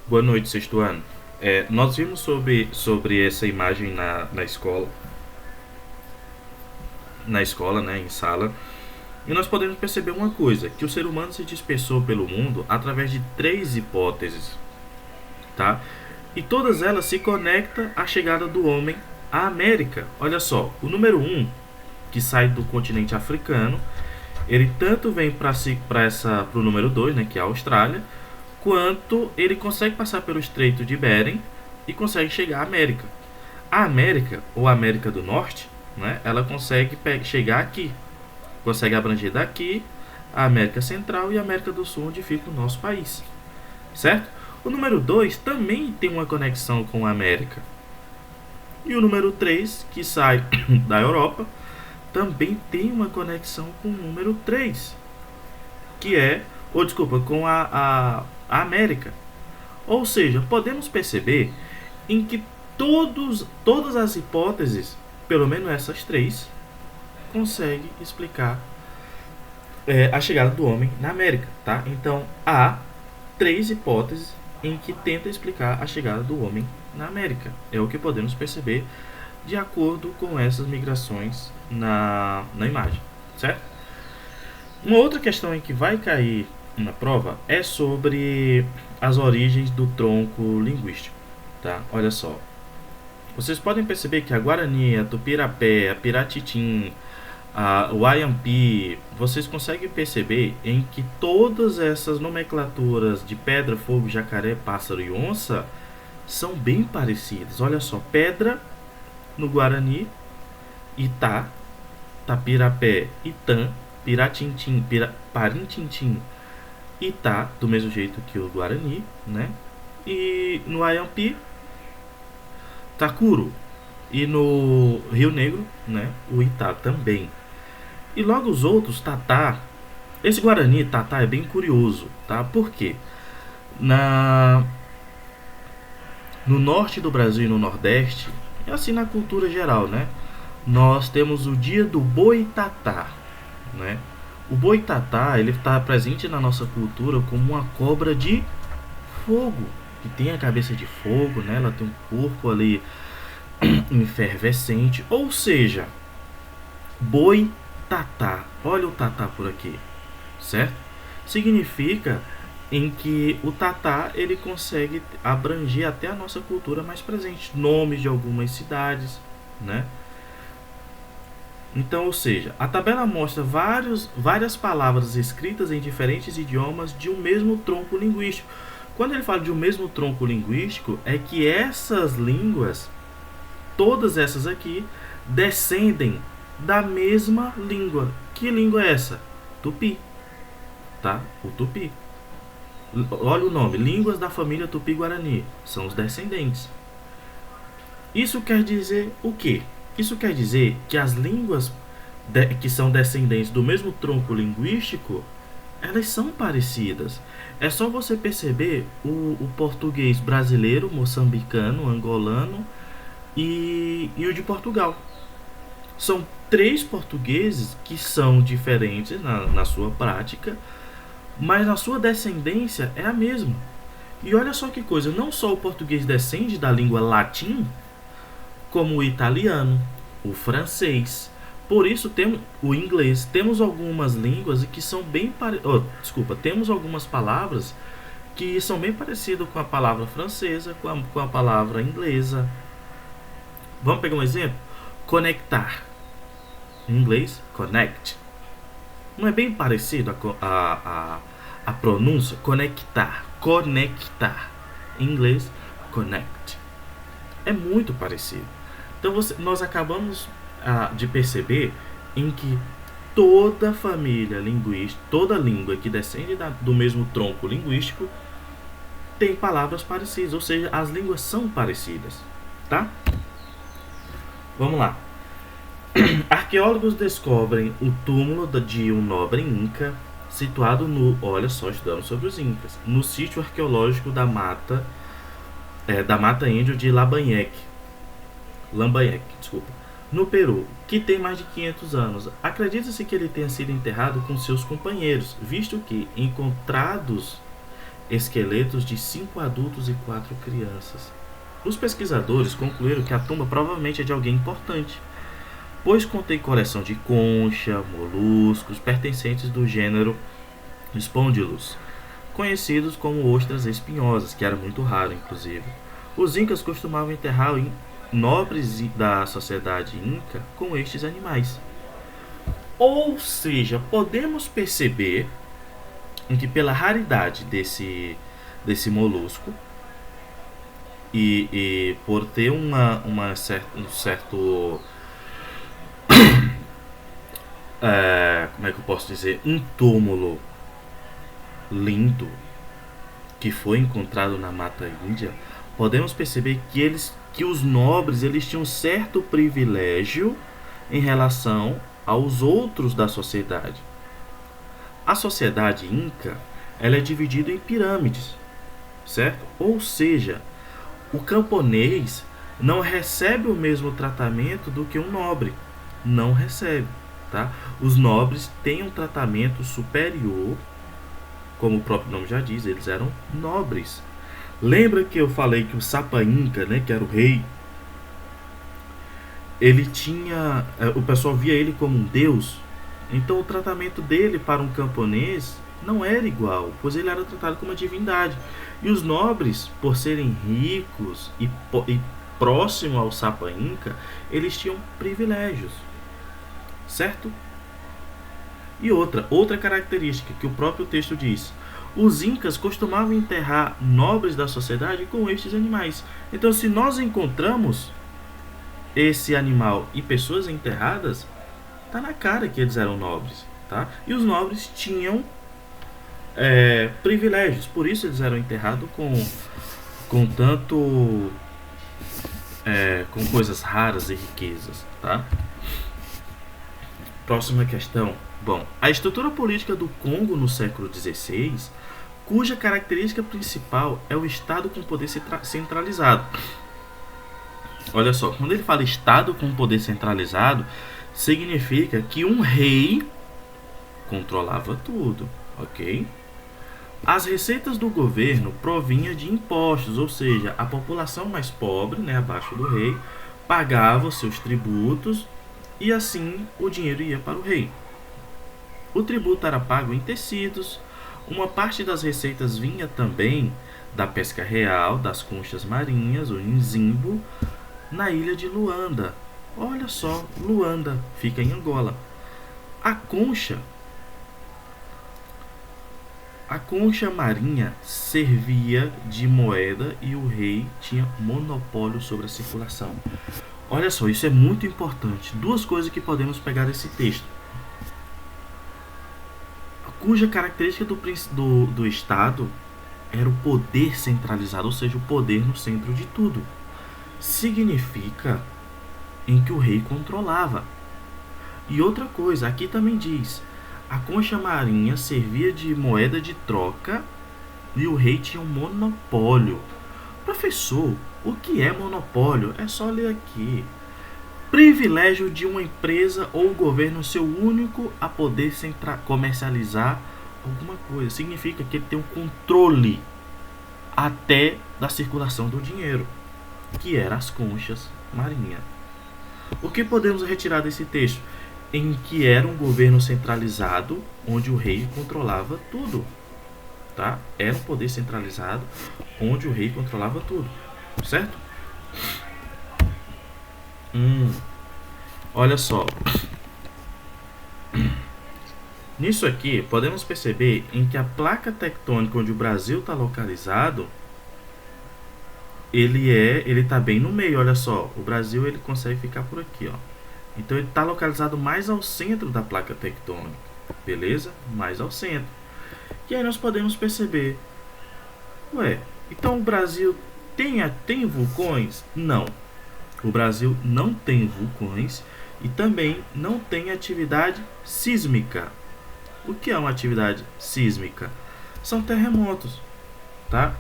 Boa noite, sexto ano. Nós vimos sobre essa imagem na escola, né, em sala, e nós podemos perceber uma coisa, que o ser humano se dispersou pelo mundo através de três hipóteses, tá? E todas elas se conectam à chegada do homem à América. Olha só, o número um, que sai do continente africano, ele tanto vem para o número 2, né, que é a Austrália, quanto ele consegue passar pelo Estreito de Bering e consegue chegar à América. A América, ou a América do Norte, né, ela consegue chegar aqui, consegue abranger daqui a América Central e a América do Sul, onde fica o nosso país, certo? O número 2 também tem uma conexão com a América. E o número 3, que sai da Europa, também tem uma conexão com o número 3, que é, ou desculpa, com a América. Ou seja, podemos perceber em que todas as hipóteses, pelo menos essas três, conseguem explicar a chegada do homem na América, tá? Então há três hipóteses em que tenta explicar a chegada do homem na América. É o que podemos perceber de acordo com essas migrações na imagem, certo? Uma outra questão em que vai cair na prova é sobre as origens do tronco linguístico, tá? Olha só. Vocês podem perceber que a Guarani, a Tupirapé, a Piratitim, o Ayampi, vocês conseguem perceber em que todas essas nomenclaturas de pedra, fogo, jacaré, pássaro e onça são bem parecidas. Olha só, pedra no Guarani, Itá, Tapirapé, Itã, Piratintim, Parintintim, Itá, do mesmo jeito que o Guarani, né? E no Ayampi, Takuru. E no Rio Negro, né? O Itá também. E logo os outros, Tatá. Esse Guarani Tatá é bem curioso, tá? Por quê? Na, no norte do Brasil e no nordeste, é assim na cultura geral, né? Nós temos o dia do Boitatá, né? O Boitatá, ele está presente na nossa cultura como uma cobra de fogo, que tem a cabeça de fogo, né? Ela tem um corpo ali efervescente, ou seja, Boitatá. Olha o tatá por aqui, certo? Significa em que o tatá ele consegue abranger até a nossa cultura mais presente, nomes de algumas cidades, né? Então, ou seja, a tabela mostra várias palavras escritas em diferentes idiomas de um mesmo tronco linguístico. Quando ele fala de um mesmo tronco linguístico, é que essas línguas, todas essas aqui, descendem da mesma língua. Que língua é essa? Tupi, tá? O Tupi. Olha o nome, línguas da família Tupi-Guarani, são os descendentes. Isso quer dizer o quê? Isso quer dizer que as línguas que são descendentes do mesmo tronco linguístico, elas são parecidas. É só você perceber o português brasileiro, moçambicano, angolano e o de Portugal. São três portugueses que são diferentes na sua prática, mas na sua descendência é a mesma. E olha só que coisa, não só o português descende da língua latim, como o italiano, o francês. Por isso temos o inglês. Temos algumas línguas que são bem temos algumas palavras que são bem parecidas com a palavra francesa, com a palavra inglesa. Vamos pegar um exemplo? Conectar. Em inglês, connect. Não é bem parecido a pronúncia? Conectar. Conectar. Em inglês, connect. É muito parecido. Então nós acabamos de perceber em que toda família linguística, toda língua que descende do mesmo tronco linguístico tem palavras parecidas, ou seja, as línguas são parecidas, tá? Vamos lá. Arqueólogos descobrem o túmulo de um nobre inca situado olha só, estudando sobre os incas, no sítio arqueológico da Mata Índio de Lambayeque, desculpa, no Peru, que tem mais de 500 anos. Acredita-se que ele tenha sido enterrado com seus companheiros, visto que encontrados esqueletos de 5 adultos e 4 crianças. Os pesquisadores concluíram que a tumba provavelmente é de alguém importante, pois contém coleção de concha, moluscos pertencentes do gênero Spondylus, conhecidos como ostras espinhosas, que era muito raro inclusive. Os incas costumavam enterrar nobres da sociedade inca com estes animais. Ou seja, podemos perceber que pela raridade desse molusco e por ter um certo como é que eu posso dizer, um túmulo lindo que foi encontrado na Mata Índia, podemos perceber que os nobres eles tinham certo privilégio em relação aos outros da sociedade. A sociedade inca ela é dividida em pirâmides, certo? Ou seja, o camponês não recebe o mesmo tratamento do que um nobre. Não recebe, tá? Os nobres têm um tratamento superior, como o próprio nome já diz, eles eram nobres. Lembra que eu falei que o Sapa Inca, né, que era o rei, ele tinha, o pessoal via ele como um deus. Então o tratamento dele para um camponês não era igual, pois ele era tratado como uma divindade. E os nobres, por serem ricos e próximo ao Sapa Inca, eles tinham privilégios, certo? E outra característica que o próprio texto diz: os incas costumavam enterrar nobres da sociedade com estes animais. Então, se nós encontramos esse animal e pessoas enterradas, tá na cara que eles eram nobres, tá? E os nobres tinham privilégios, por isso eles eram enterrados com tanto com coisas raras e riquezas, tá? Próxima questão. Bom, a estrutura política do Congo no século XVI, cuja característica principal é o Estado com poder centralizado. Olha só, quando ele fala Estado com poder centralizado, significa que um rei controlava tudo, ok? As receitas do governo provinham de impostos, ou seja, a população mais pobre, né, abaixo do rei, pagava os seus tributos e assim o dinheiro ia para o rei. O tributo era pago em tecidos, uma parte das receitas vinha também da pesca real, das conchas marinhas, o nzimbo, na ilha de Luanda. Olha só, Luanda, fica em Angola. A concha marinha servia de moeda e o rei tinha monopólio sobre a circulação. Olha só, isso é muito importante. Duas coisas que podemos pegar desse texto. Cuja característica do Estado era o poder centralizado, ou seja, o poder no centro de tudo. Significa em que o rei controlava. E outra coisa, aqui também diz: a concha marinha servia de moeda de troca e o rei tinha um monopólio. Professor, o que é monopólio? É só ler aqui. Privilégio de uma empresa ou governo ser o único a poder comercializar alguma coisa. Significa que ele tem um controle até da circulação do dinheiro, que eram as conchas marinhas. O que podemos retirar desse texto? Em que era um governo centralizado, onde o rei controlava tudo, tá? Era um poder centralizado, onde o rei controlava tudo, certo? Olha só. Nisso aqui, podemos perceber em que a placa tectônica onde o Brasil está localizado, ele está bem no meio. Olha só, o Brasil ele consegue ficar por aqui, ó. Então ele está localizado mais ao centro da placa tectônica, beleza? Mais ao centro. E aí nós podemos perceber, então o Brasil tem vulcões? Não. O Brasil não tem vulcões e também não tem atividade sísmica. O que é uma atividade sísmica? São terremotos, tá?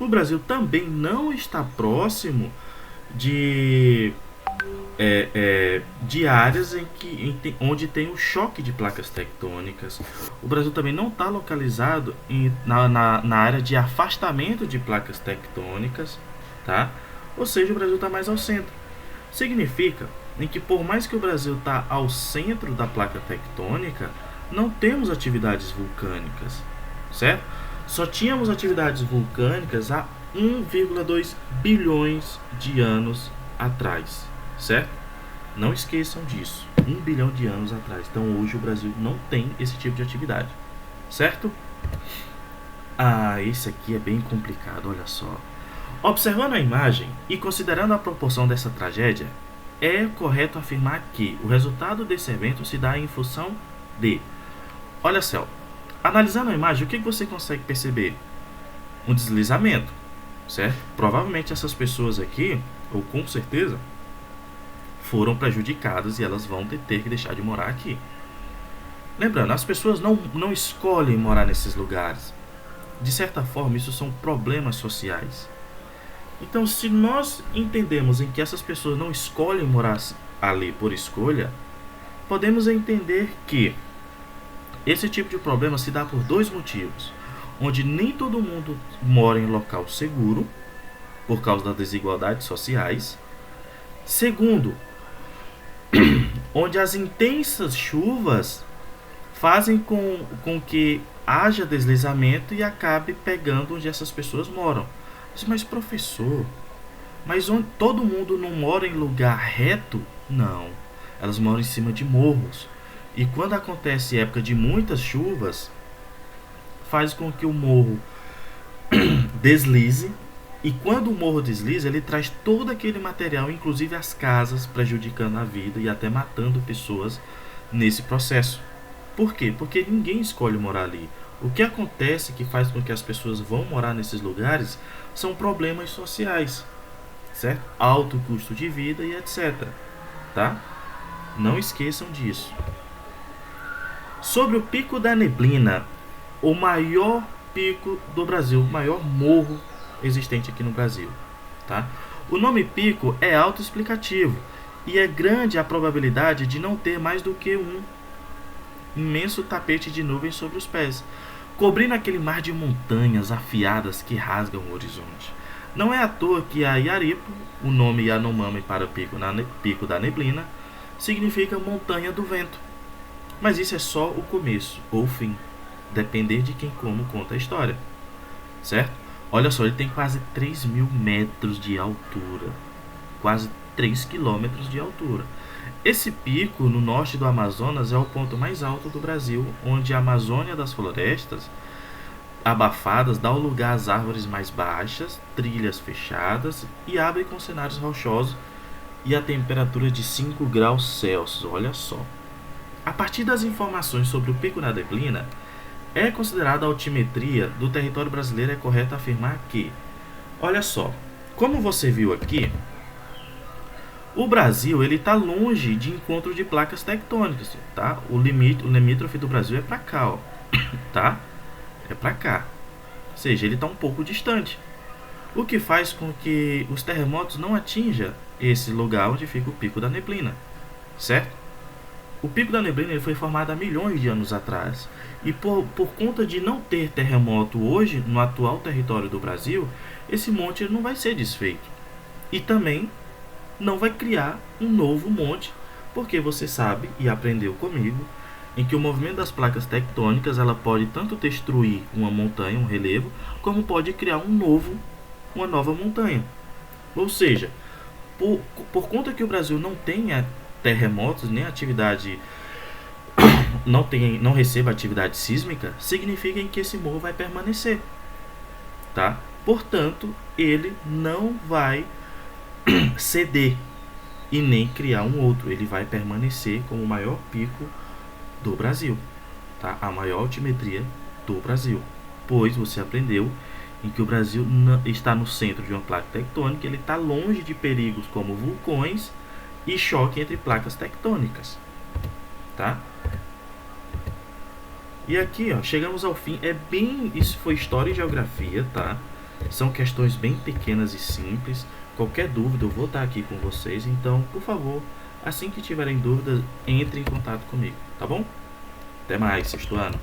O Brasil também não está próximo de de áreas onde tem o choque de placas tectônicas. O Brasil também não está localizado na área de afastamento de placas tectônicas, tá? Ou seja, o Brasil está mais ao centro. Significa em que por mais que o Brasil está ao centro da placa tectônica, não temos atividades vulcânicas, certo? Só tínhamos atividades vulcânicas há 1,2 bilhões de anos atrás, certo? Não esqueçam disso, 1 bilhão de anos atrás. Então hoje o Brasil não tem esse tipo de atividade, certo? Esse aqui é bem complicado, olha só. Observando a imagem e considerando a proporção dessa tragédia, é correto afirmar que o resultado desse evento se dá em função de... Olha só, analisando a imagem, o que você consegue perceber? Um deslizamento, certo? Provavelmente essas pessoas aqui, ou com certeza, foram prejudicadas e elas vão ter que deixar de morar aqui. Lembrando, as pessoas não escolhem morar nesses lugares. De certa forma, isso são problemas sociais. Então, se nós entendemos em que essas pessoas não escolhem morar ali por escolha, podemos entender que esse tipo de problema se dá por dois motivos. Onde nem todo mundo mora em local seguro, por causa das desigualdades sociais. Segundo, onde as intensas chuvas fazem com que haja deslizamento e acabe pegando onde essas pessoas moram. Mas professor, mas onde todo mundo não mora em lugar reto? Não, elas moram em cima de morros. E quando acontece época de muitas chuvas, faz com que o morro deslize. E quando o morro desliza, ele traz todo aquele material, inclusive as casas, prejudicando a vida e até matando pessoas nesse processo. Por quê? Porque ninguém escolhe morar ali. O que acontece que faz com que as pessoas vão morar nesses lugares são problemas sociais, certo? Alto custo de vida e etc. Tá? Não esqueçam disso. Sobre o Pico da Neblina, o maior pico do Brasil, o maior morro existente aqui no Brasil, tá? O nome pico é autoexplicativo e é grande a probabilidade de não ter mais do que um imenso tapete de nuvens sobre os pés, cobrindo aquele mar de montanhas afiadas que rasgam o horizonte. Não é à toa que a Yaripo, o nome Yanomami para Pico da Neblina, significa montanha do vento. Mas isso é só o começo ou o fim, depender de quem como conta a história, certo? Olha só, ele tem quase 3.000 metros de altura, quase 3 quilômetros de altura. Esse pico no norte do Amazonas é o ponto mais alto do Brasil, onde a Amazônia das florestas abafadas dá o lugar às árvores mais baixas, trilhas fechadas e abre com cenários rochosos e a temperatura de 5 graus Celsius, olha só. A partir das informações sobre o Pico da Neblina, é considerada a altimetria do território brasileiro, é correto afirmar que, olha só, como você viu aqui, o Brasil ele está longe de encontro de placas tectônicas, tá? O limítrofe do Brasil é para cá, ó, tá? É para cá, ou seja, ele está um pouco distante, o que faz com que os terremotos não atinjam esse lugar onde fica o Pico da Neblina, certo? O Pico da Neblina ele foi formado há milhões de anos atrás. E por conta de não ter terremoto hoje no atual território do Brasil, esse monte ele não vai ser desfeito. E também não vai criar um novo monte, porque você sabe e aprendeu comigo em que o movimento das placas tectônicas ela pode tanto destruir uma montanha, um relevo, como pode criar uma nova montanha. Ou seja, por conta que o Brasil não tenha terremotos, nem atividade, não receba atividade sísmica, significa que esse morro vai permanecer, tá? Portanto, ele não vai ceder e nem criar um outro, ele vai permanecer como o maior pico do Brasil, tá? A maior altimetria do Brasil, pois você aprendeu em que o Brasil está no centro de uma placa tectônica, ele está longe de perigos como vulcões e choque entre placas tectônicas, tá? E aqui, ó, chegamos ao fim. Isso foi história e geografia, tá? São questões bem pequenas e simples. Qualquer dúvida eu vou estar aqui com vocês, então, por favor, assim que tiverem dúvidas, entre em contato comigo, tá bom? Até mais, sexto ano.